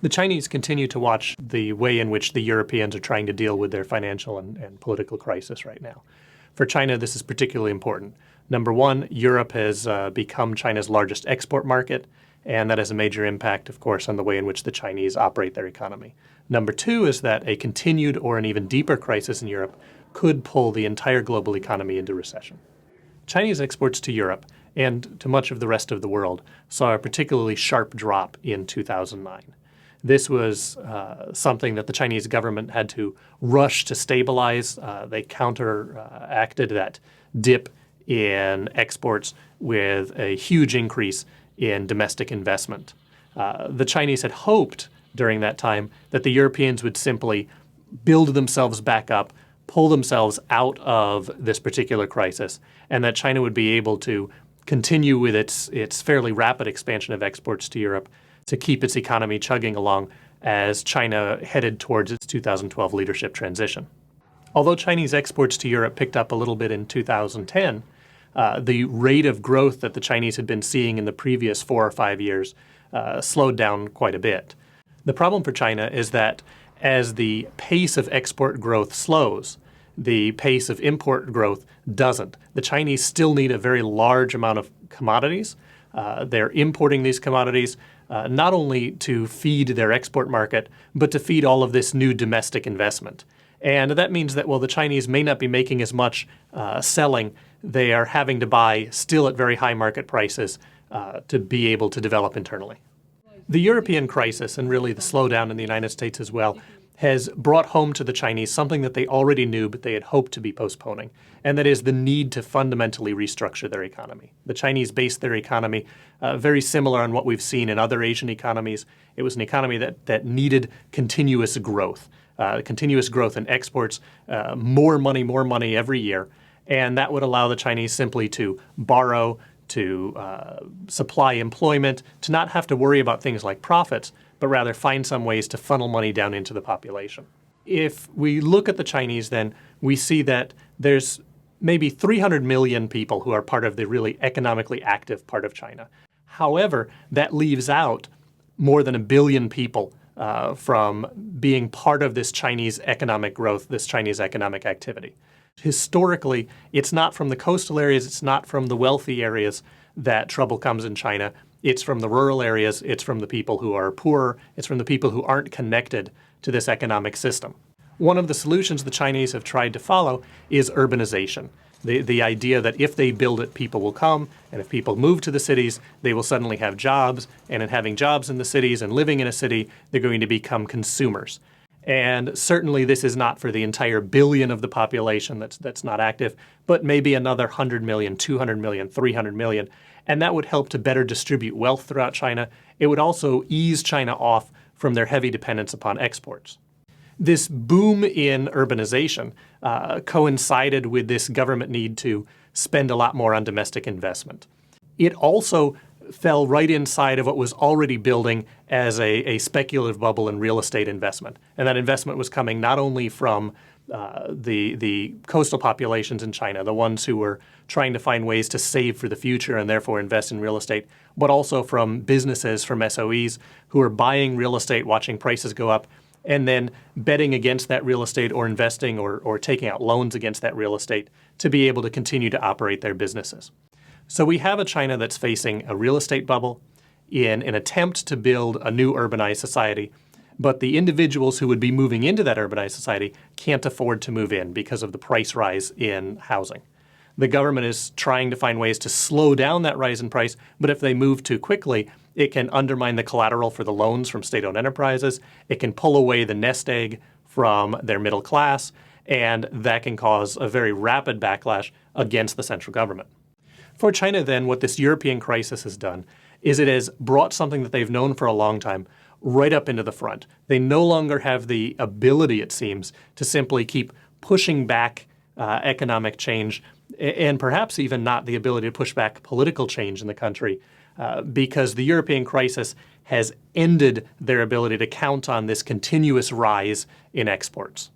The Chinese continue to watch the way in which the Europeans are trying to deal with their financial and political crisis right now. For China, this is particularly important. Number one, Europe has become China's largest export market, and that has a major impact, of course, on the way in which the Chinese operate their economy. Number two is that a continued or an even deeper crisis in Europe could pull the entire global economy into recession. Chinese exports to Europe and to much of the rest of the world saw a particularly sharp drop in 2009. This was something that the Chinese government had to rush to stabilize. They counteracted that dip in exports with a huge increase in domestic investment. The Chinese had hoped during that time that the Europeans would simply build themselves back up, pull themselves out of this particular crisis, and that China would be able to continue with its fairly rapid expansion of exports to Europe to keep its economy chugging along as China headed towards its 2012 leadership transition. Although Chinese exports to Europe picked up a little bit in 2010, the rate of growth that the Chinese had been seeing in the previous 4 or 5 years slowed down quite a bit. The problem for China is that as the pace of export growth slows, the pace of import growth doesn't. The Chinese still need a very large amount of commodities. They're importing these commodities not only to feed their export market, but to feed all of this new domestic investment. And that means that while the Chinese may not be making as much selling, they are having to buy still at very high market prices to be able to develop internally. The European crisis, and really the slowdown in the United States as well, has brought home to the Chinese something that they already knew but they had hoped to be postponing, and that is the need to fundamentally restructure their economy. The Chinese based their economy very similar on what we've seen in other Asian economies. It was an economy that needed continuous growth in exports, more money every year, and that would allow the Chinese simply to borrow, to supply employment, to not have to worry about things like profits, but rather find some ways to funnel money down into the population. If we look at the Chinese, then we see that there's maybe 300 million people who are part of the really economically active part of China. However, that leaves out more than 1 billion people from being part of this Chinese economic growth, this Chinese economic activity. Historically, it's not from the coastal areas, it's not from the wealthy areas that trouble comes in China. It's from the rural areas, it's from the people who are poorer, it's from the people who aren't connected to this economic system. One of the solutions the Chinese have tried to follow is urbanization. The idea that if they build it, people will come, and if people move to the cities, they will suddenly have jobs, and in having jobs in the cities and living in a city, they're going to become consumers. And certainly this is not for the entire billion of the population that's not active, but maybe another 100 million, 200 million, 300 million. And that would help to better distribute wealth throughout China. It would also ease China off from their heavy dependence upon exports. This boom in urbanization coincided with this government need to spend a lot more on domestic investment. It also fell right inside of what was already building as a speculative bubble in real estate investment. And that investment was coming not only from the coastal populations in China, the ones who were trying to find ways to save for the future and therefore invest in real estate, but also from businesses, from SOEs, who are buying real estate, watching prices go up, and then betting against that real estate or investing or taking out loans against that real estate to be able to continue to operate their businesses. So we have a China that's facing a real estate bubble in an attempt to build a new urbanized society, but the individuals who would be moving into that urbanized society can't afford to move in because of the price rise in housing. The government is trying to find ways to slow down that rise in price, but if they move too quickly, it can undermine the collateral for the loans from state-owned enterprises, it can pull away the nest egg from their middle class, and that can cause a very rapid backlash against the central government. For China, then, what this European crisis has done is it has brought something that they've known for a long time right up into the front. They no longer have the ability, it seems, to simply keep pushing back economic change, and perhaps even not the ability to push back political change in the country, because the European crisis has ended their ability to count on this continuous rise in exports.